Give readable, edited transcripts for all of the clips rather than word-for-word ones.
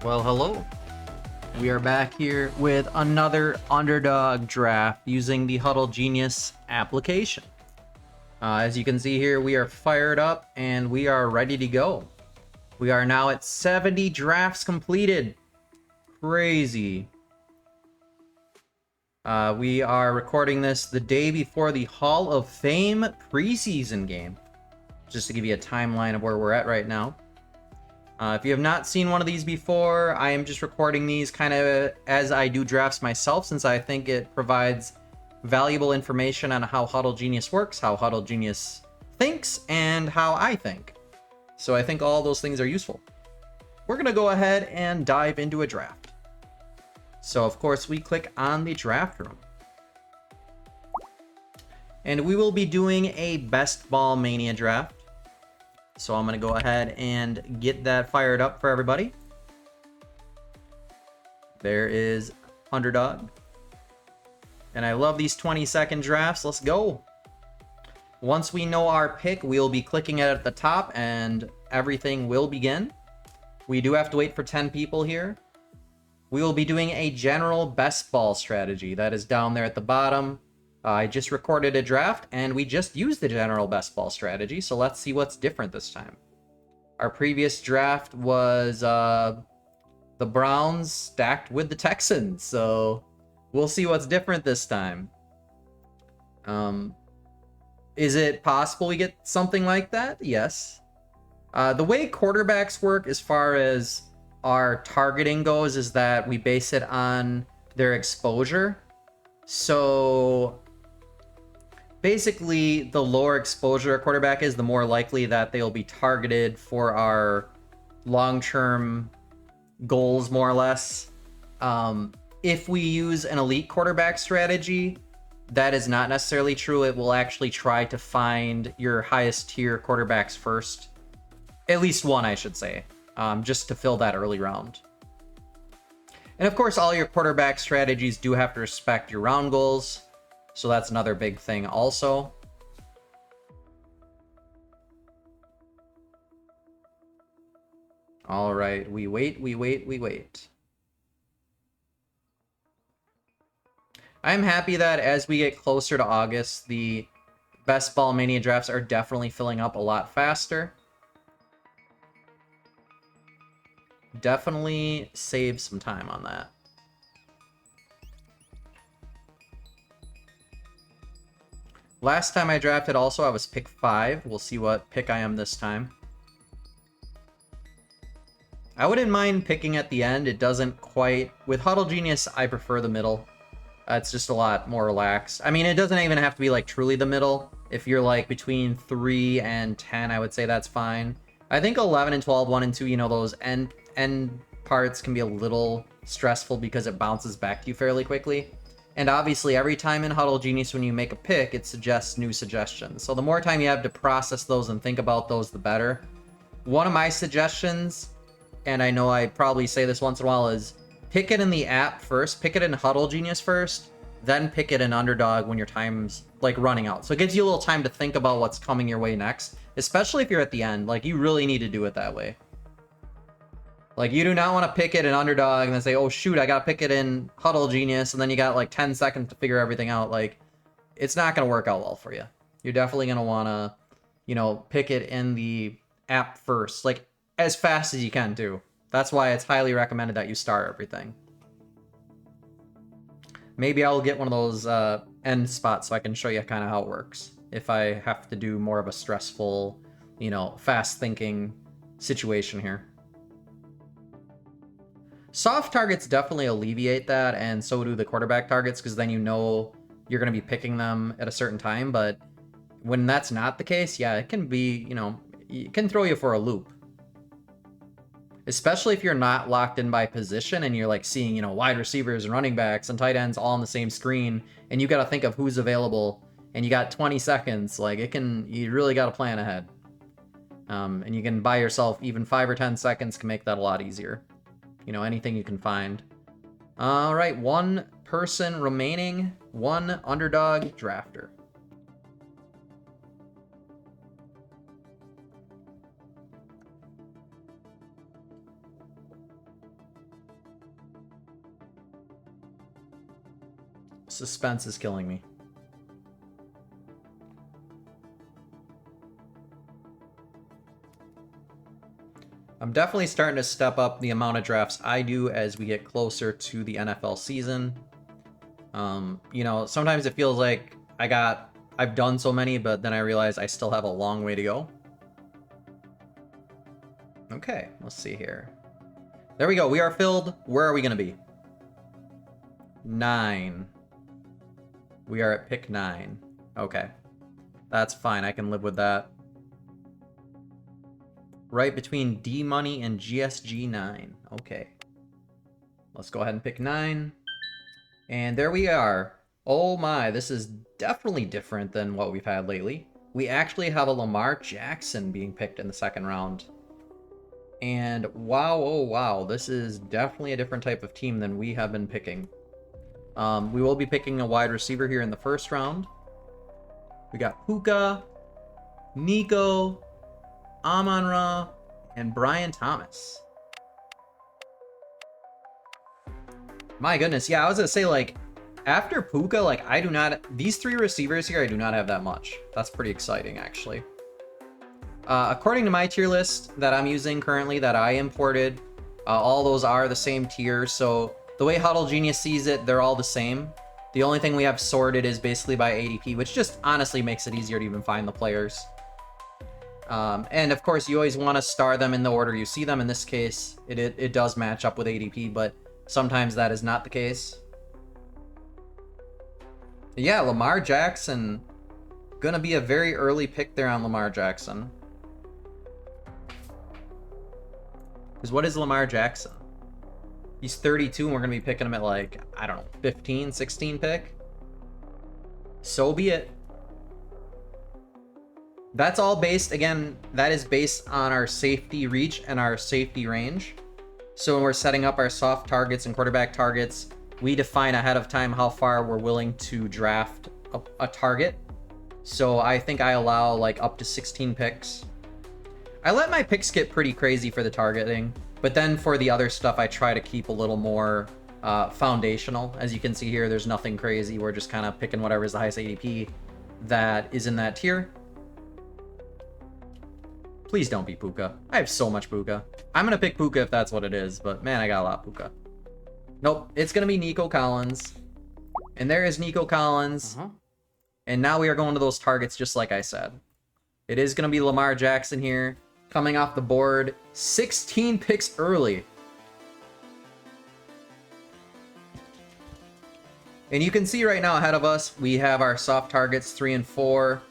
Well, hello. We are back here with another underdog draft using the Huddle Genius application. As you can see here, we are fired up and we are ready to go. We are now at 70 drafts completed. Crazy. We are recording this the day before the Hall of Fame preseason game. Just to give you a timeline of where we're at right now. If you have not seen one of these before, I am just recording these kind of as I do drafts myself, since I think it provides valuable information on how Huddle Genius works, how Huddle Genius thinks, and how I think. So I think all those things are useful. We're going to go ahead and dive into a draft. So of course we click on the draft room. And we will be doing a Best Ball Mania draft. So I'm going to go ahead and get that fired up for everybody. There is Underdog. And I love these 20-second drafts. Let's go. Once we know our pick, we'll be clicking it at the top and everything will begin. We do have to wait for 10 people here. We will be doing a general best ball strategy. That is down there at the bottom. I just recorded a draft, and we just used the general best ball strategy, so let's see what's different this time. Our previous draft was the Browns stacked with the Texans, so we'll see what's different this time. Is it possible we get something like that? Yes. The way quarterbacks work as far as our targeting goes is that we base it on their exposure. So basically, the lower exposure a quarterback is, the more likely that they'll be targeted for our long-term goals, more or less. If we use an elite quarterback strategy, that is not necessarily true. It will actually try to find your highest tier quarterbacks first. At least one, I should say, just to fill that early round. And of course, all your quarterback strategies do have to respect your round goals. So that's another big thing also. All right, we wait. I'm happy that as we get closer to August, the Best Ball Mania drafts are definitely filling up a lot faster. Definitely save some time on that. Last time I drafted also, I was pick 5. We'll see what pick I am this time. I wouldn't mind picking at the end. It doesn't quite... With Huddle Genius, I prefer the middle. It's just a lot more relaxed. I mean, it doesn't even have to be like truly the middle. If you're like between 3 and 10, I would say that's fine. I think 11 and 12, 1 and 2, you know, those end parts can be a little stressful because it bounces back to you fairly quickly. And obviously, every time in Huddle Genius, when you make a pick, it suggests new suggestions. So the more time you have to process those and think about those, the better. One of my suggestions, and I know I probably say this once in a while, is pick it in the app first. Pick it in Huddle Genius first, then pick it in Underdog when your time's like running out. So it gives you a little time to think about what's coming your way next, especially if you're at the end. Like, you really need to do it that way. Like, you do not want to pick it in Underdog and then say, oh, shoot, I got to pick it in Huddle Genius, and then you got, like, 10 seconds to figure everything out. Like, it's not going to work out well for you. You're definitely going to want to, you know, pick it in the app first. Like, as fast as you can, too. That's why it's highly recommended that you start everything. Maybe I'll get one of those end spots so I can show you kind of how it works. If I have to do more of a stressful, you know, fast-thinking situation here. Soft targets definitely alleviate that, and so do the quarterback targets, because then you know you're going to be picking them at a certain time. But when that's not the case, yeah, it can be, you know, it can throw you for a loop. Especially if you're not locked in by position and you're like seeing, you know, wide receivers and running backs and tight ends all on the same screen, and you got to think of who's available, and you got 20 seconds. Like, it can, you really got to plan ahead. And you can buy yourself even 5 or 10 seconds can make that a lot easier. You know, anything you can find. All right, one person remaining, one Underdog drafter. Suspense is killing me. I'm definitely starting to step up the amount of drafts I do as we get closer to the NFL season. You know, sometimes it feels like I've done so many, but then I realize I still have a long way to go. Okay, let's see here. There we go. We are filled. Where are we going to be? 9. We are at pick 9. Okay. That's fine. I can live with that. Right between D Money and GSG 9. Okay. Let's go ahead and pick 9. And there we are. Oh my, this is definitely different than what we've had lately. We actually have a Lamar Jackson being picked in the second round. And wow, oh wow, this is definitely a different type of team than we have been picking. We will be picking a wide receiver here in the first round. We got Puka, Nico, Amon-Ra, and Brian Thomas. My goodness, yeah, I was gonna say, like, after Puka, like, these 3 receivers here, I do not have that much. That's pretty exciting, actually. According to my tier list that I'm using currently, that I imported, all those are the same tier, so the way Huddle Genius sees it, they're all the same. The only thing we have sorted is basically by ADP, which just honestly makes it easier to even find the players. And of course, you always want to star them in the order you see them. In this case, it does match up with ADP, but sometimes that is not the case. Yeah, Lamar Jackson. Gonna be a very early pick there on Lamar Jackson. Because what is Lamar Jackson? He's 32 and we're going to be picking him at, like, I don't know, 15, 16 pick? So be it. That's all based, again, that is based on our safety reach and our safety range. So when we're setting up our soft targets and quarterback targets, we define ahead of time how far we're willing to draft a target. So I think I allow, like, up to 16 picks. I let my picks get pretty crazy for the targeting, but then for the other stuff, I try to keep a little more foundational. As you can see here, there's nothing crazy. We're just kind of picking whatever is the highest ADP that is in that tier. Please don't be Puka. I have so much Puka. I'm going to pick Puka if that's what it is, but man, I got a lot of Puka. Nope, it's going to be Nico Collins. And there is Nico Collins. And now we are going to those targets just like I said. It is going to be Lamar Jackson here. Coming off the board, 16 picks early. And you can see right now ahead of us, we have our soft targets, 3 and 4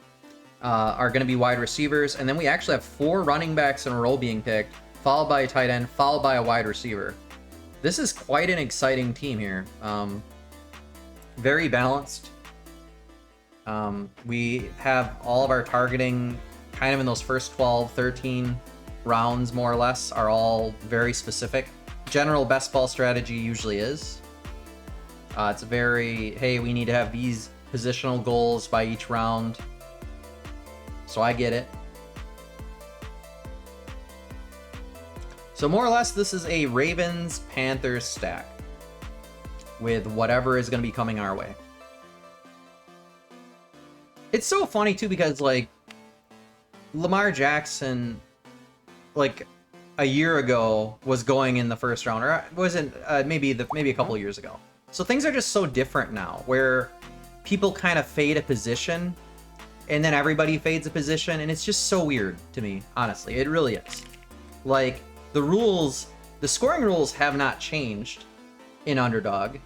are going to be wide receivers. And then we actually have 4 running backs in a row being picked, followed by a tight end, followed by a wide receiver. This is quite an exciting team here. Very balanced. We have all of our targeting kind of in those first 12, 13 rounds, more or less, are all very specific. General best ball strategy usually is. It's very, hey, we need to have these positional goals by each round. So I get it. So more or less, this is a Ravens-Panthers stack with whatever is going to be coming our way. It's so funny, too, because, like, Lamar Jackson, like, a year ago was going in the first round, or wasn't, maybe a couple of years ago. So things are just so different now, where people kind of fade a position, and then everybody fades a position, and it's just so weird to me, honestly. It really is. Like, the rules, the scoring rules have not changed in Underdog.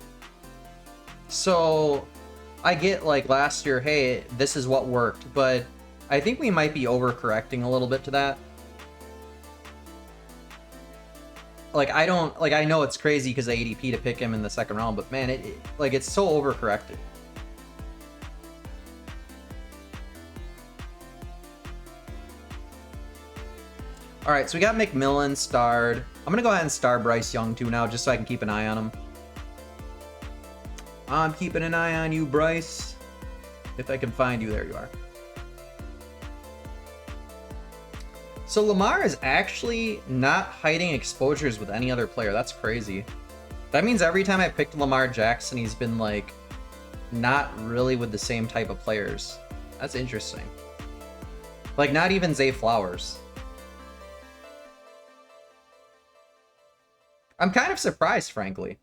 So I get, like, last year, hey, this is what worked, but I think we might be overcorrecting a little bit to that. Like, I know it's crazy because of ADP to pick him in the second round, but man, it's so overcorrected. All right, so we got McMillan starred. I'm gonna go ahead and star Bryce Young too now, just so I can keep an eye on him. I'm keeping an eye on you, Bryce. If I can find you, there you are. So Lamar is actually not hiding exposures with any other player. That's crazy. That means every time I picked Lamar Jackson, he's been like not really with the same type of players. That's interesting. Like, not even Zay Flowers. I'm kind of surprised, frankly.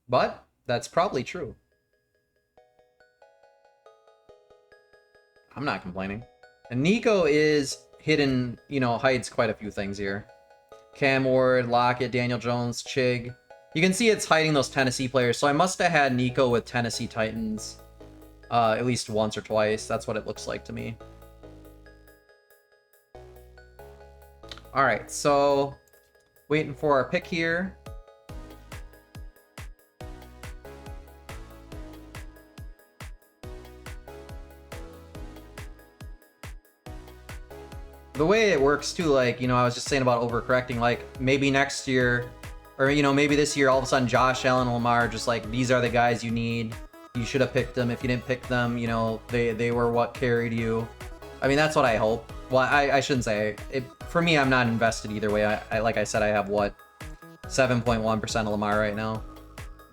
But that's probably true. I'm not complaining. And Nico is hidden, you know, hides quite a few things here. Cam Ward, Lockett, Daniel Jones, Chig. You can see it's hiding those Tennessee players, so I must have had Nico with Tennessee Titans at least once or twice. That's what it looks like to me. Alright, so waiting for our pick here. The way it works too, like, you know, I was just saying about overcorrecting, like, maybe next year, or, you know, maybe this year, all of a sudden, Josh Allen and Lamar, just like, these are the guys you need. You should have picked them. If you didn't pick them, you know, they were what carried you. I mean, that's what I hope. Well, I shouldn't say it. For me, I'm not invested either way. I like I said, I have, what, 7.1% of Lamar right now.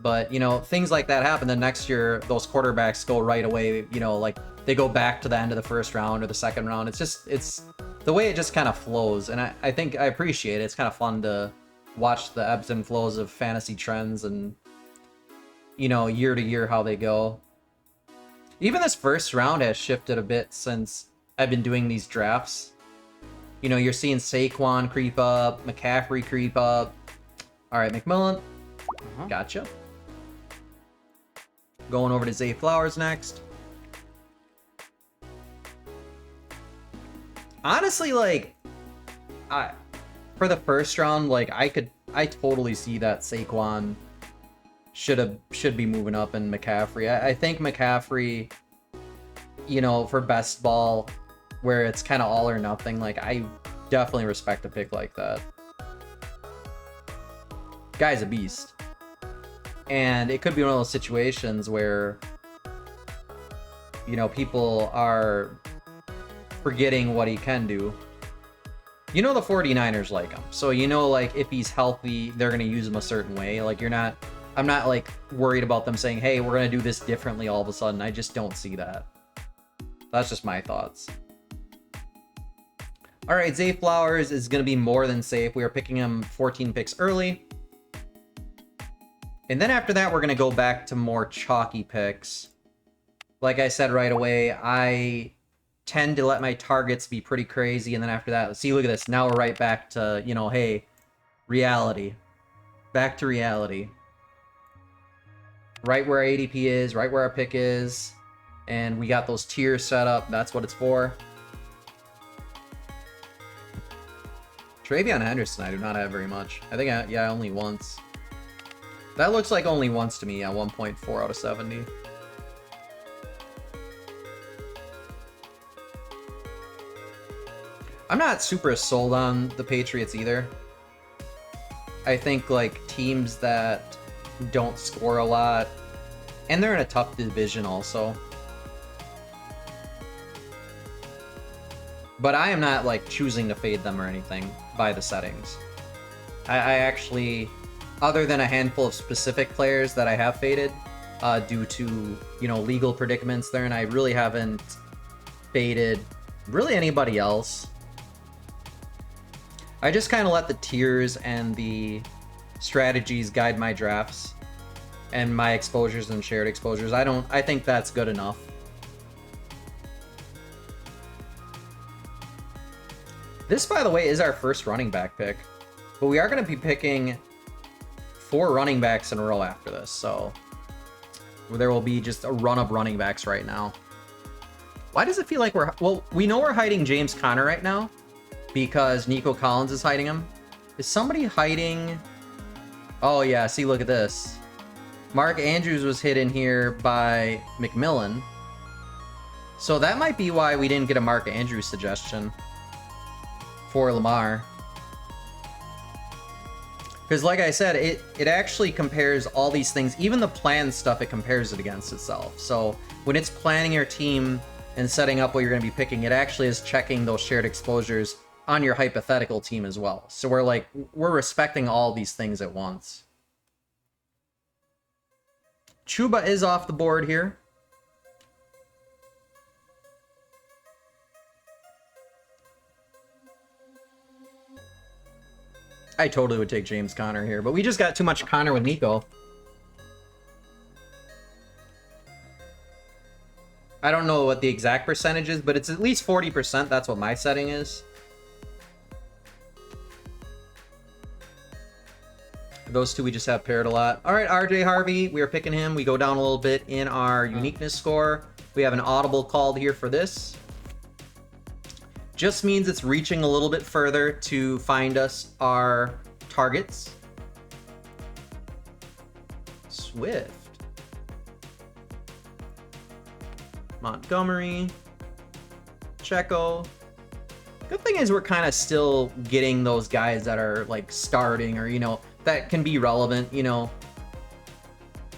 But, you know, things like that happen. Then next year, those quarterbacks go right away, you know, like, they go back to the end of the first round or the second round. It's just, it's the way it just kind of flows. And I think I appreciate it. It's kind of fun to watch the ebbs and flows of fantasy trends and, you know, year to year how they go. Even this first round has shifted a bit since I've been doing these drafts. You know, you're seeing Saquon creep up, McCaffrey creep up. All right, McMillan. Gotcha. Going over to Zay Flowers next. Honestly, like, for the first round, like, I totally see that Saquon should be moving up in McCaffrey. I think McCaffrey, you know, for best ball, where it's kind of all or nothing, like, I definitely respect a pick like that. Guy's a beast. And it could be one of those situations where, you know, people are forgetting what he can do. You know, the 49ers like him. So, you know, like, if he's healthy, they're going to use him a certain way. Like, I'm not, like, worried about them saying, hey, we're going to do this differently all of a sudden. I just don't see that. That's just my thoughts. All right, Zay Flowers is going to be more than safe. We are picking him 14 picks early. And then after that, we're going to go back to more chalky picks. Like I said right away, I tend to let my targets be pretty crazy, and then after that, see, look at this. Now we're right back to, you know, hey, reality. Back to reality. Right where our ADP is, right where our pick is, and we got those tiers set up. That's what it's for. Travion Henderson, I do not have very much. I think, yeah, only once. That looks like only once to me, yeah, 1.4 out of 70. I'm not super sold on the Patriots either. I think, like, teams that don't score a lot, and they're in a tough division also. But I am not, like, choosing to fade them or anything by the settings. I actually, other than a handful of specific players that I have faded due to, you know, legal predicaments there, and I really haven't faded really anybody else. I just kind of let the tiers and the strategies guide my drafts and my exposures and shared exposures. I think that's good enough. This, by the way, is our first running back pick, but we are going to be picking 4 running backs in a row after this, so there will be just a run of running backs right now. Why does it feel like well, we know we're hiding James Conner right now, because Nico Collins is hiding him. Is somebody hiding? Oh yeah, see, look at this. Mark Andrews was hidden here by McMillan. So that might be why we didn't get a Mark Andrews suggestion for Lamar. Because like I said, it actually compares all these things, even the planned stuff, it compares it against itself. So when it's planning your team and setting up what you're going to be picking, it actually is checking those shared exposures on your hypothetical team as well. So we're respecting all these things at once. Chuba is off the board here. I totally would take James Conner here, but we just got too much Conner with Nico. I don't know what the exact percentage is, but it's at least 40%. That's what my setting is. Those two we just have paired a lot. All right, RJ Harvey, we are picking him. We go down a little bit in our uniqueness score. We have an audible called here for this. Just means it's reaching a little bit further to find us our targets. Swift. Montgomery. Checo. Good thing is we're kind of still getting those guys that are like starting or, you know, that can be relevant, you know.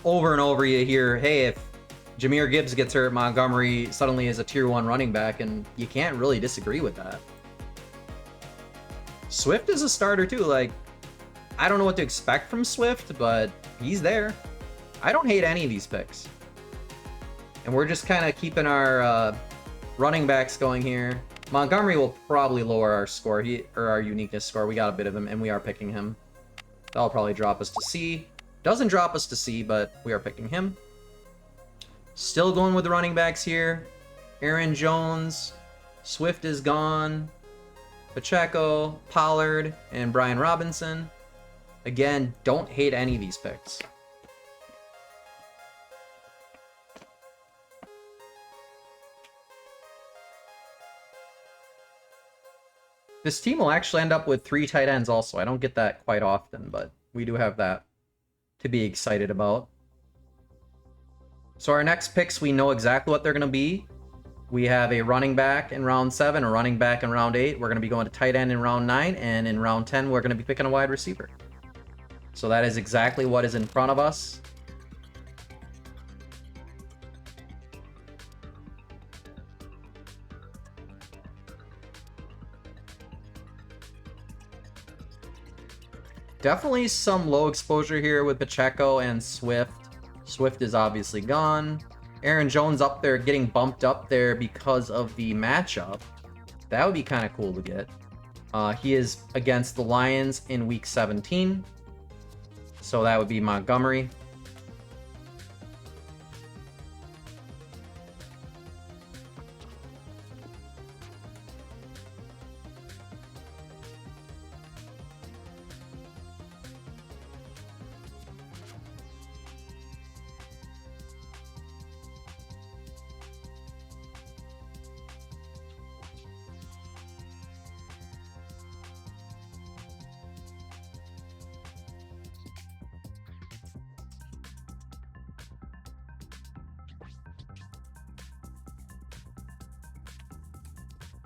Over and over you hear, hey, if Jahmyr Gibbs gets hurt, Montgomery suddenly is a tier 1 running back, and you can't really disagree with that. Swift is a starter too. Like, I don't know what to expect from Swift, but he's there. I don't hate any of these picks. And we're just kind of keeping our running backs going here. Montgomery will probably lower our score, or our uniqueness score. We got a bit of him, and we are picking him. That'll probably drop us to C. Doesn't drop us to C, but we are picking him. Still going with the running backs here. Aaron Jones. Swift is gone. Pacheco, Pollard, and Brian Robinson. Again, don't hate any of these picks. This team will actually end up with 3 tight ends also. I don't get that quite often, but we do have that to be excited about. So our next picks, we know exactly what they're going to be. We have a running back in round 7, a running back in round 8. We're going to be going to tight end in round 9, and in round 10, we're going to be picking a wide receiver. So that is exactly what is in front of us. Definitely some low exposure here with Pacheco and Swift. Swift is obviously gone. Aaron Jones up there getting bumped up there because of the matchup. That would be kind of cool to get. He is against the Lions in week 17. So that would be Montgomery.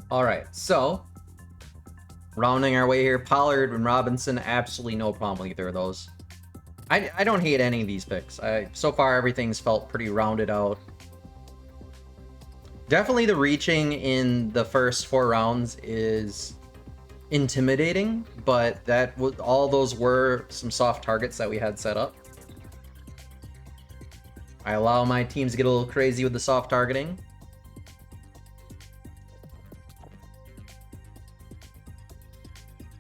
All right, so rounding our way here, Pollard and Robinson, absolutely no problem with either of those. I don't hate any of these picks. So far, everything's felt pretty rounded out. Definitely the reaching in the first 4 rounds is intimidating, but all those were some soft targets that we had set up. I allow my teams to get a little crazy with the soft targeting.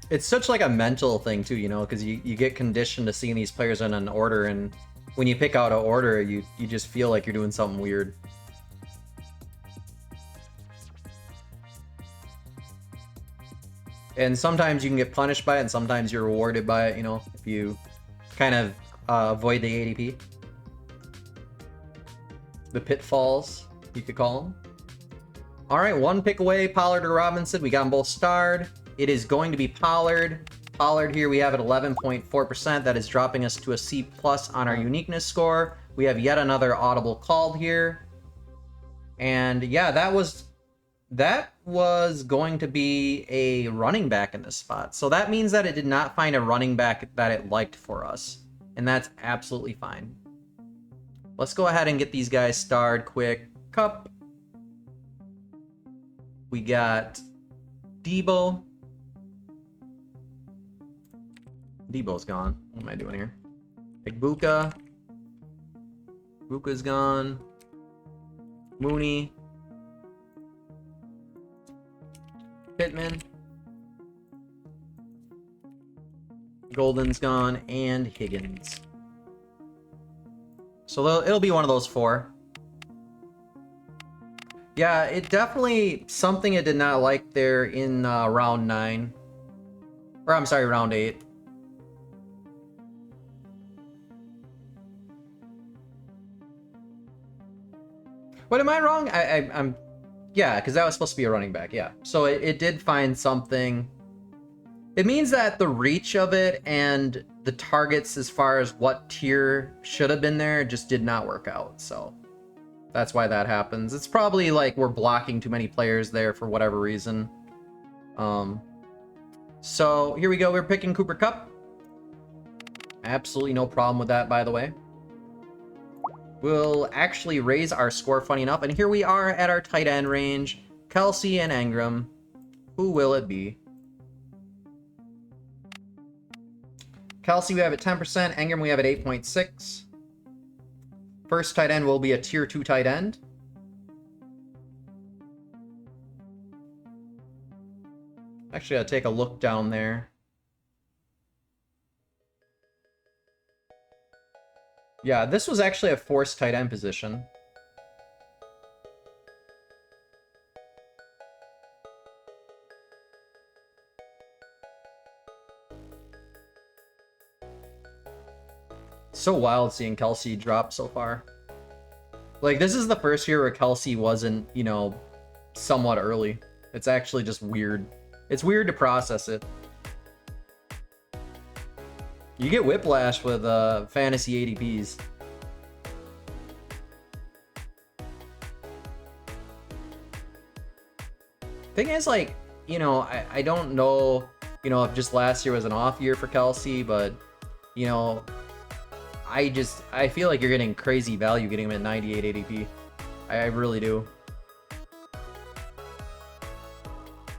It's such like a mental thing too, you know, because you get conditioned to seeing these players in an order, and when you pick out an order, you just feel like you're doing something weird. And sometimes you can get punished by it, and sometimes you're rewarded by it, you know, if you kind of avoid the ADP. The pitfalls, you could call them. All right, 1 pick away, Pollard or Robinson. We got them both starred. It is going to be Pollard. Pollard here we have at 11.4%. That is dropping us to a C+ on our uniqueness score. We have yet another audible called here. And yeah, that was going to be a running back in this spot. So that means that it did not find a running back that it liked for us. And that's absolutely fine. Let's go ahead and get these guys starred quick. Cup. We got Debo. Debo's gone. What am I doing here? Igbuka. Ruka's gone. Mooney. Pittman. Golden's gone, and Higgins. So it'll be one of those 4. Yeah, it definitely something I did not like there in round 9. Or I'm sorry, round 8. What am I wrong? I'm yeah, because that was supposed to be a running back, yeah. So it did find something. It means that the reach of it and the targets as far as what tier should have been there just did not work out, so that's why that happens. It's probably like we're blocking too many players there for whatever reason. So here we go. We're picking Cooper Kupp. Absolutely no problem with that, by the way. We'll actually raise our score, funny enough. And here we are at our tight end range. Kelsey and Engram. Who will it be? Kelsey we have at 10%. Engram we have at 8.6. First tight end will be a tier 2 tight end. Actually, I'll take a look down there. Yeah, this was actually a forced tight end position. So wild seeing Kelsey drop so far. Like, this is the first year where Kelsey wasn't, you know, somewhat early. It's actually just weird. It's weird to process it. You get whiplash with fantasy ADPs. Thing is, like, you know, I don't know, you know, if just last year was an off year for Kelsey, but, you know, I feel like you're getting crazy value getting him at 98 ADP. I really do.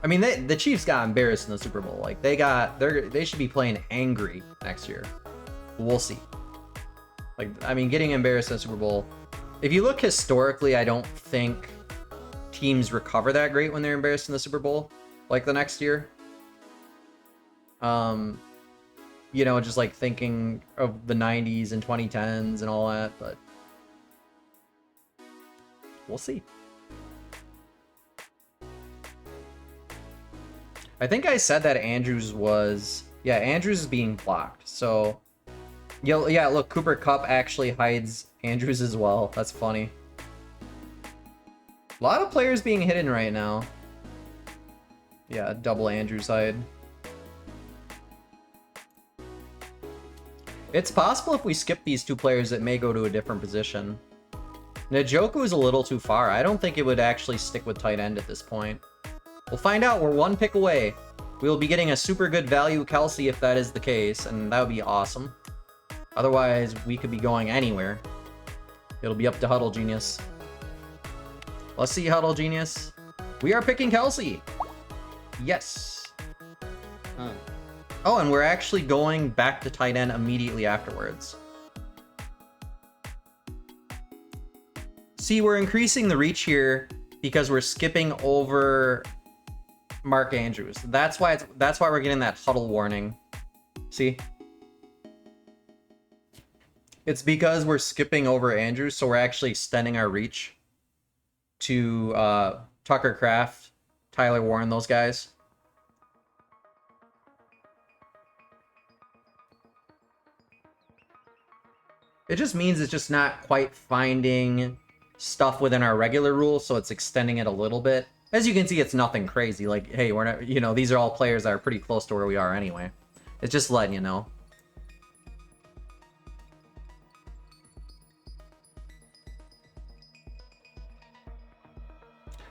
I mean, the Chiefs got embarrassed in the Super Bowl. Like, they should be playing angry next year. We'll see. Like, I mean, getting embarrassed in the Super Bowl. If you look historically, I don't think teams recover that great when they're embarrassed in the Super Bowl, like the next year. You know, just like thinking of the 90s and 2010s and all that, but we'll see. I think I said that Andrews was... Yeah, Andrews is being blocked. So, yeah, look, Cooper Kupp actually hides Andrews as well. That's funny. A lot of players being hidden right now. Yeah, double Andrews hide. It's possible if we skip these 2 players, it may go to a different position. Njoku is a little too far. I don't think it would actually stick with tight end at this point. We'll find out. We're 1 pick away. We'll be getting a super good value Kelsey if that is the case, and that would be awesome. Otherwise, we could be going anywhere. It'll be up to Huddle Genius. Let's see, Huddle Genius. We are picking Kelsey. Yes. Oh, and we're actually going back to tight end immediately afterwards. See, we're increasing the reach here because we're skipping over Mark Andrews. That's why we're getting that huddle warning. See? It's because we're skipping over Andrews, so we're actually extending our reach to Tucker Kraft, Tyler Warren, those guys. It just means it's just not quite finding stuff within our regular rules, so it's extending it a little bit. As you can see, it's nothing crazy. Like, hey, we're not, you know, these are all players that are pretty close to where we are anyway. It's just letting you know.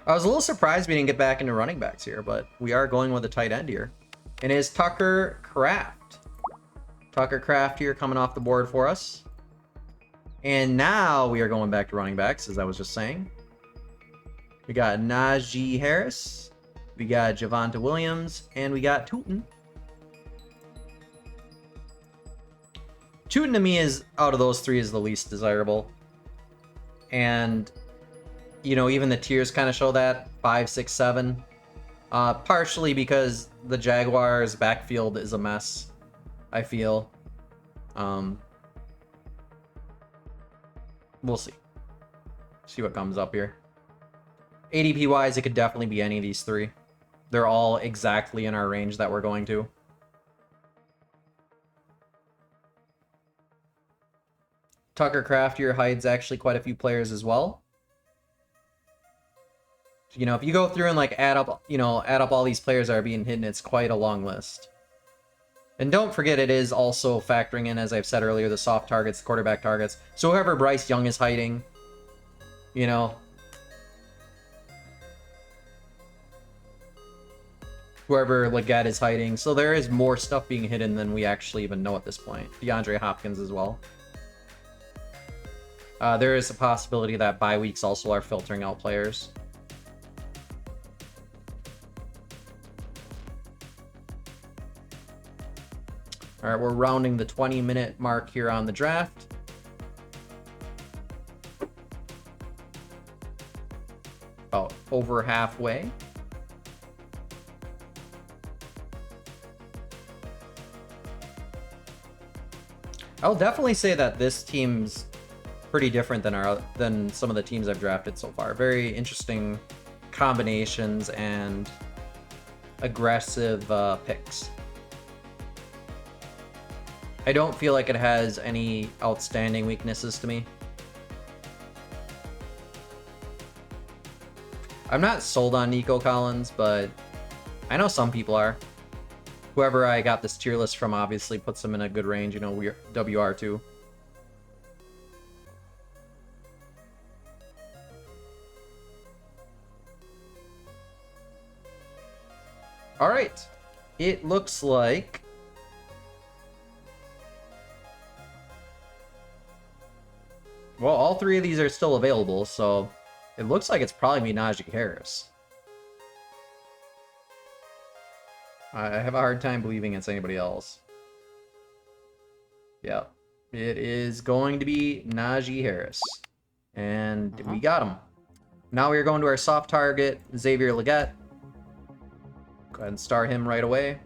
I was a little surprised we didn't get back into running backs here, but we are going with a tight end here. And it is Tucker Kraft. Tucker Kraft here coming off the board for us. And now we are going back to running backs, as I was just saying. We got Najee Harris. We got Javonte Williams. And we got Tootin. Tootin to me is, out of those 3, is the least desirable. And, you know, even the tiers kind of show that 5, 6, 7. Partially because the Jaguars' backfield is a mess, I feel. We'll see. See what comes up here. ADP wise, it could definitely be any of these three. They're all exactly in our range that we're going to. Tucker Craftier hides actually quite a few players as well. You know, if you go through and like add up all these players that are being hidden, it's quite a long list. And don't forget, it is also factoring in, as I've said earlier, the soft targets, the quarterback targets. So whoever Bryce Young is hiding, you know, whoever Leggett is hiding. So there is more stuff being hidden than we actually even know at this point. DeAndre Hopkins as well. There is a possibility that bye weeks also are filtering out players. All right, we're rounding the 20-minute mark here on the draft. About over halfway. I'll definitely say that this team's pretty different than some of the teams I've drafted so far. Very interesting combinations and aggressive picks. I don't feel like it has any outstanding weaknesses to me. I'm not sold on Nico Collins, but I know some people are. Whoever I got this tier list from obviously puts them in a good range, you know, we're WR2. All right. It looks like well, all three of these are still available, so it looks like it's probably be Najee Harris. I have a hard time believing it's anybody else. Yeah, it is going to be Najee Harris. And we got him. Now we're going to our soft target, Xavier Leggett. Go ahead and start him right away.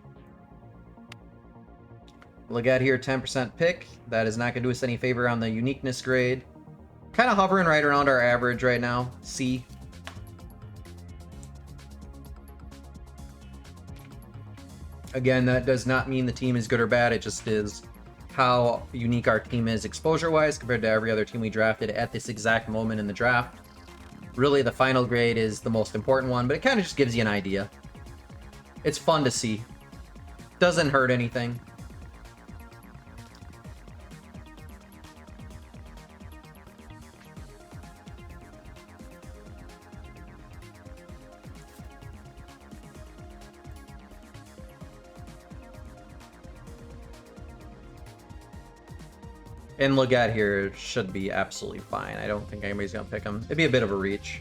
Leggett here, 10% pick. That is not going to do us any favor on the uniqueness grade. Kind of hovering right around our average right now, C. Again, that does not mean the team is good or bad. It just is how unique our team is exposure-wise compared to every other team we drafted at this exact moment in the draft. Really, the final grade is the most important one, but it kind of just gives you an idea. It's fun to see. Doesn't hurt anything. And Leggett here should be absolutely fine. I don't think anybody's going to pick him. It'd be a bit of a reach.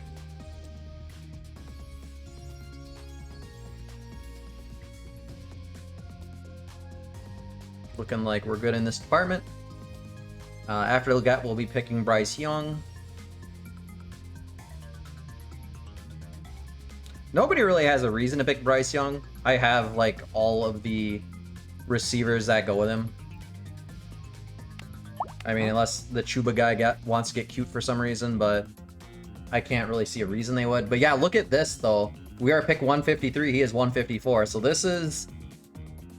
Looking like we're good in this department. After Leggett, we'll be picking Bryce Young. Nobody really has a reason to pick Bryce Young. I have like all of the receivers that go with him. I mean, unless the Chuba guy wants to get cute for some reason, but I can't really see a reason they would. But yeah, look at this, though. We are pick 153. He is 154. So this is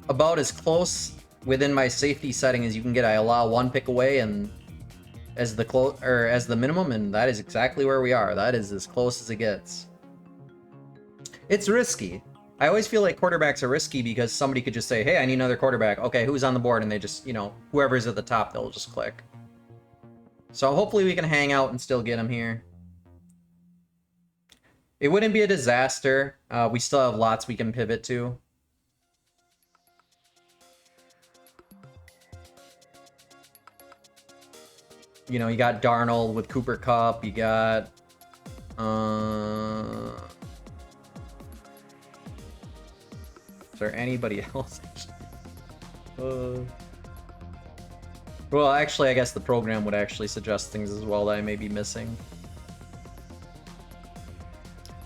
about as close within my safety setting as you can get. I allow one pick away and as the minimum, and that is exactly where we are. That is as close as it gets. It's risky. I always feel like quarterbacks are risky because somebody could just say, hey, I need another quarterback. Okay, who's on the board? And they just, you know, whoever's at the top, they'll just click. So hopefully we can hang out and still get him here. It wouldn't be a disaster. We still have lots we can pivot to. You know, you got Darnold with Cooper Kupp. You got... Is there anybody else? Well, actually, I guess the program would actually suggest things as well that I may be missing.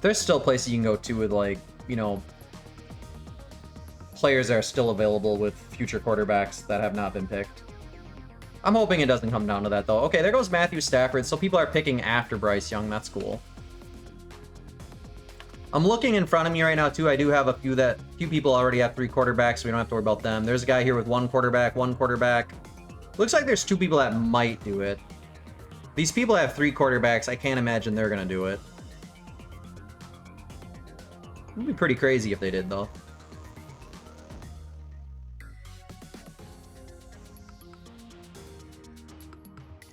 There's still places you can go to with, like, you know, players that are still available with future quarterbacks that have not been picked. I'm hoping it doesn't come down to that, though. Okay, there goes Matthew Stafford. So people are picking after Bryce Young. That's cool. I'm looking in front of me right now, too. I do have a few people already have 3 quarterbacks, so we don't have to worry about them. There's a guy here with 1 quarterback, 1 quarterback. Looks like there's 2 people that might do it. These people have 3 quarterbacks. I can't imagine they're going to do it. It would be pretty crazy if they did, though.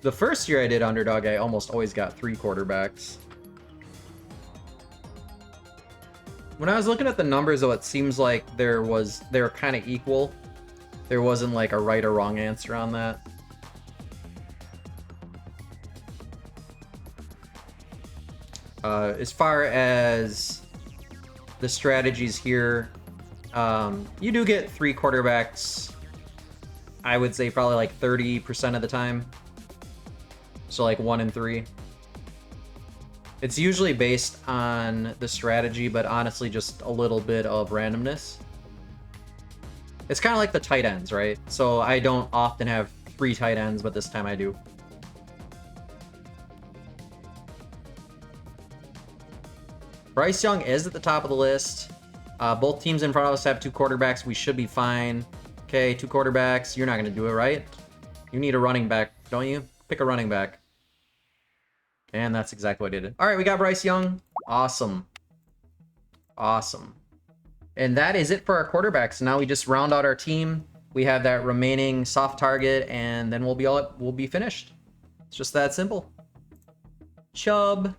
The first year I did Underdog, I almost always got 3 quarterbacks. When I was looking at the numbers, though, it seems like they were kind of equal. There wasn't like a right or wrong answer on that. As far as the strategies here, you do get 3 quarterbacks, I would say probably like 30% of the time. So like 1 and 3. It's usually based on the strategy, but honestly just a little bit of randomness. It's kind of like the tight ends, right? So I don't often have 3 tight ends, but this time I do. Bryce Young is at the top of the list. Both teams in front of us have 2 quarterbacks. We should be fine. Okay, 2 quarterbacks. You're not going to do it, right? You need a running back, don't you? Pick a running back. And that's exactly what I did. All right, we got Bryce Young. Awesome. Awesome. And that is it for our quarterbacks. Now we just round out our team. We have that remaining soft target, and then we'll be finished. It's just that simple. Chubb.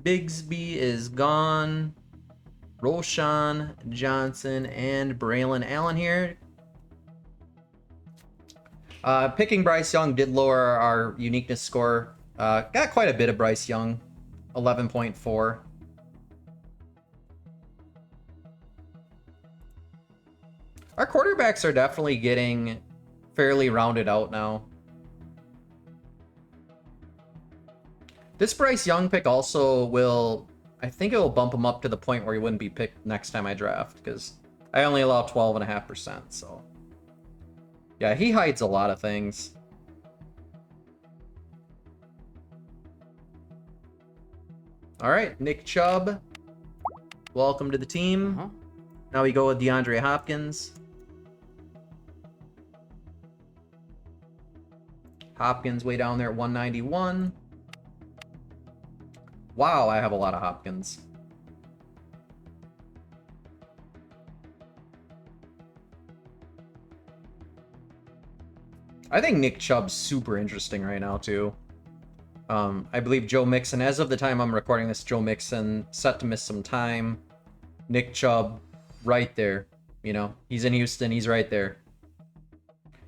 Bigsby is gone. Roshan Johnson and Braylon Allen here. Picking Bryce Young did lower our uniqueness score. Got quite a bit of Bryce Young, 11.4. Our quarterbacks are definitely getting fairly rounded out now. This Bryce Young pick also will, I think it will bump him up to the point where he wouldn't be picked next time I draft, because I only allow 12.5%, so. Yeah, he hides a lot of things. All right, Nick Chubb, welcome to the team. Now we go with DeAndre Hopkins. Hopkins way down there at 191. Wow, I have a lot of Hopkins. I think Nick Chubb's super interesting right now, too. I believe Joe Mixon, as of the time I'm recording this, Joe Mixon set to miss some time. Nick Chubb, right there. You know, he's in Houston, he's right there.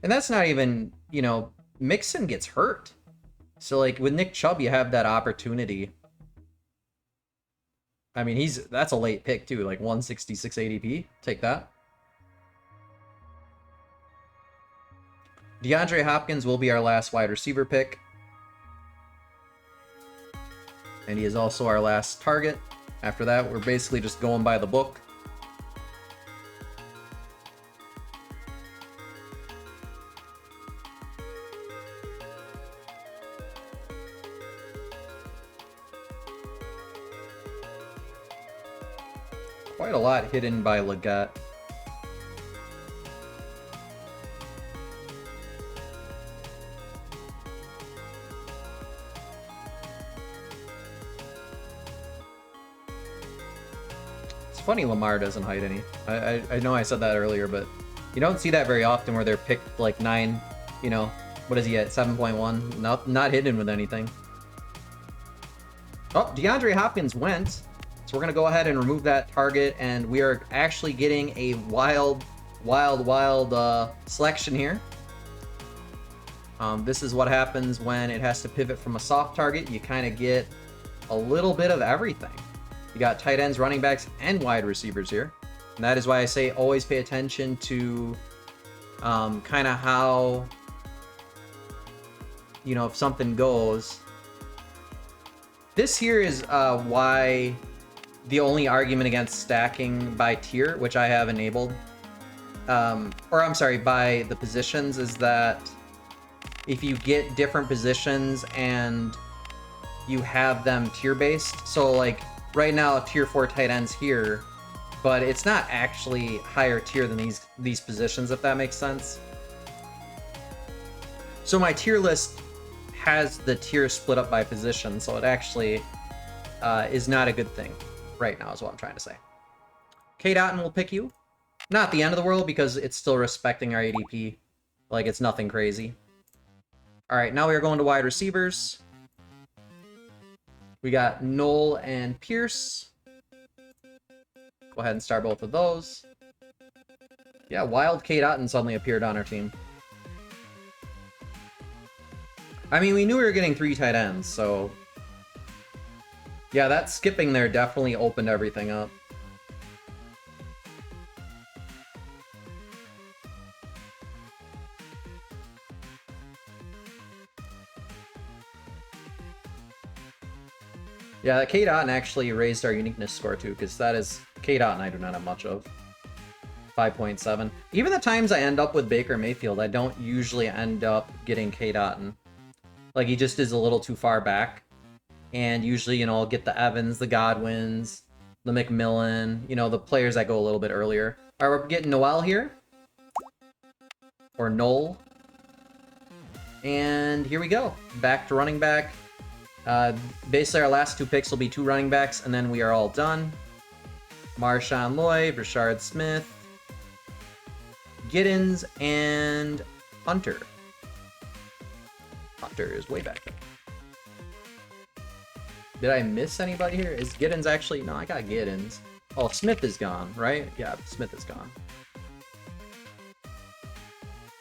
And that's not even, you know, Mixon gets hurt. So, like, with Nick Chubb, you have that opportunity. I mean, that's a late pick, too. Like, 166 ADP. Take that. DeAndre Hopkins will be our last wide receiver pick. And he is also our last target. After that, we're basically just going by the book. Quite a lot hidden by Leggett. Funny Lamar doesn't hide any. I know I said that earlier, but you don't see that very often where they're picked like 9, you know, what is he at, 7.1? Not hidden with anything. Oh, DeAndre Hopkins went, so we're going to go ahead and remove that target, and we are actually getting a wild selection here. This is what happens when it has to pivot from a soft target. You kind of get a little bit of everything. You got tight ends, running backs, and wide receivers here. And that is why I say always pay attention to kind of how you know, if something goes. This here is why the only argument against stacking by tier, which I have enabled, or I'm sorry, by the positions, is that if you get different positions and you have them tier based, so like right now tier 4 tight ends here, but it's not actually higher tier than these positions, if that makes sense. So my tier list has the tier split up by position, so it actually is not a good thing right now, is what I'm trying to say. K-Dotton will pick you. Not the end of the world, because it's still respecting our ADP. Like, it's nothing crazy. Alright, now we are going to wide receivers. We got Knoll and Pierce. Go ahead and start both of those. Yeah, Wild K-Dotton suddenly appeared on our team. I mean, we knew we were getting 3 tight ends, so... yeah, that skipping there definitely opened everything up. Yeah, that K-Dotton actually raised our uniqueness score too, because that is... K-Dotton I do not have much of. 5.7. Even the times I end up with Baker Mayfield, I don't usually end up getting K-Dotton. Like, he just is a little too far back. And usually, you know, I'll get the Evans, the Godwins, the McMillan, you know, the players that go a little bit earlier. Alright, we're getting Noel here. Or Knoll. And here we go. Back to running back. Basically, our last 2 picks will be 2 running backs, and then we are all done. Marshawn Lloyd, Rashard Smith, Giddens, and Hunter. Hunter is way back there. Did I miss anybody here? Is Giddens actually... no, I got Giddens. Oh, Smith is gone, right? Yeah, Smith is gone.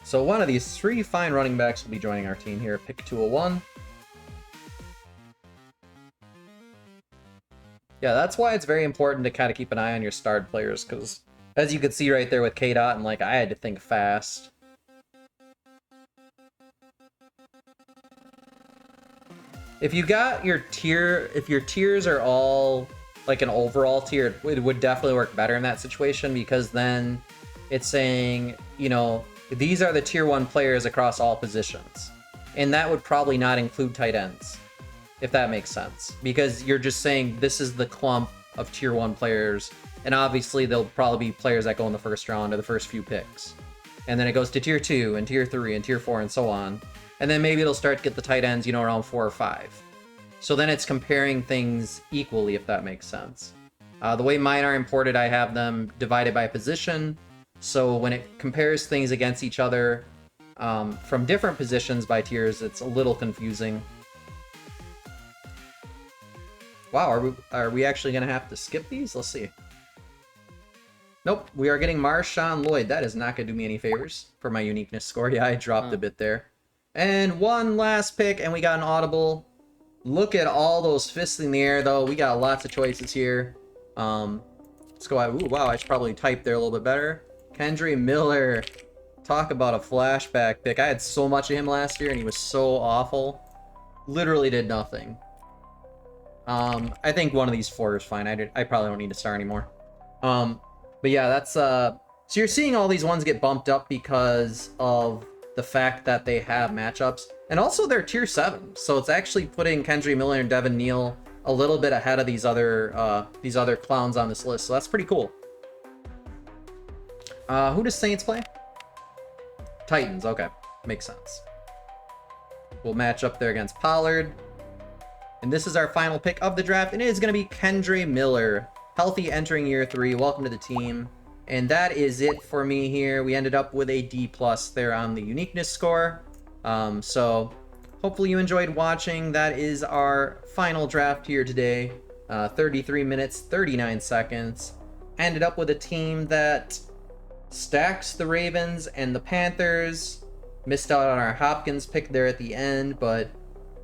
So one of these 3 fine running backs will be joining our team here. Pick 201. Yeah, that's why it's very important to kind of keep an eye on your starred players, because as you can see right there with K-Dot, and like, I had to think fast. If you got your tier, if your tiers are all like an overall tier, it would definitely work better in that situation, because then it's saying, you know, these are the tier 1 players across all positions. And that would probably not include tight ends, if that makes sense. Because you're just saying this is the clump of tier 1 players, and obviously there'll probably be players that go in the first round or the first few picks. And then it goes to tier 2 and tier 3 and tier 4 and so on. And then maybe it'll start to get the tight ends, you know, around 4 or 5. So then it's comparing things equally, if that makes sense. The way mine are imported, I have them divided by position. So when it compares things against each other from different positions by tiers, it's a little confusing. Wow, are we actually going to have to skip these? Let's see. Nope, we are getting Marshawn Lloyd. That is not going to do me any favors for my uniqueness score. Yeah, I dropped a bit there. And one last pick, and we got an audible. Look at all those fists in the air, though. We got lots of choices here. Let's go out. Ooh, wow, I should probably type there a little bit better. Kendre Miller. Talk about a flashback pick. I had so much of him last year, and he was so awful. Literally did nothing. I think one of these 4 is fine. I probably don't need to start anymore. But yeah, that's so you're seeing all these ones get bumped up because of the fact that they have matchups, and also they're tier 7, so it's actually putting Kendre Miller and Devin Neal a little bit ahead of these other clowns on this list. So that's pretty cool. Who does Saints play? Titans. Okay, makes sense. We'll match up there against Pollard. And this is our final pick of the draft, and it is going to be Kendre Miller. Healthy entering year 3. Welcome to the team. And that is it for me here. We ended up with a D+ there on the uniqueness score. So hopefully you enjoyed watching. That is our final draft here today. 33 minutes, 39 seconds. Ended up with a team that stacks the Ravens and the Panthers. Missed out on our Hopkins pick there at the end, but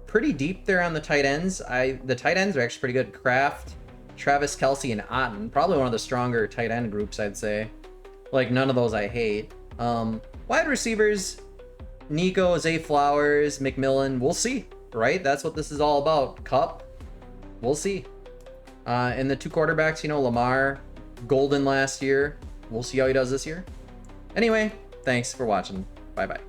pretty deep there on the tight ends. The tight ends are actually pretty good. Kraft, Travis Kelce, and Otten. Probably one of the stronger tight end groups, I'd say. Like, none of those I hate. Wide receivers, Nico, Zay Flowers, McMillan. We'll see, right? That's what this is all about. Cup. We'll see. And the 2 quarterbacks, you know, Lamar, golden last year. We'll see how he does this year. Anyway, thanks for watching. Bye-bye.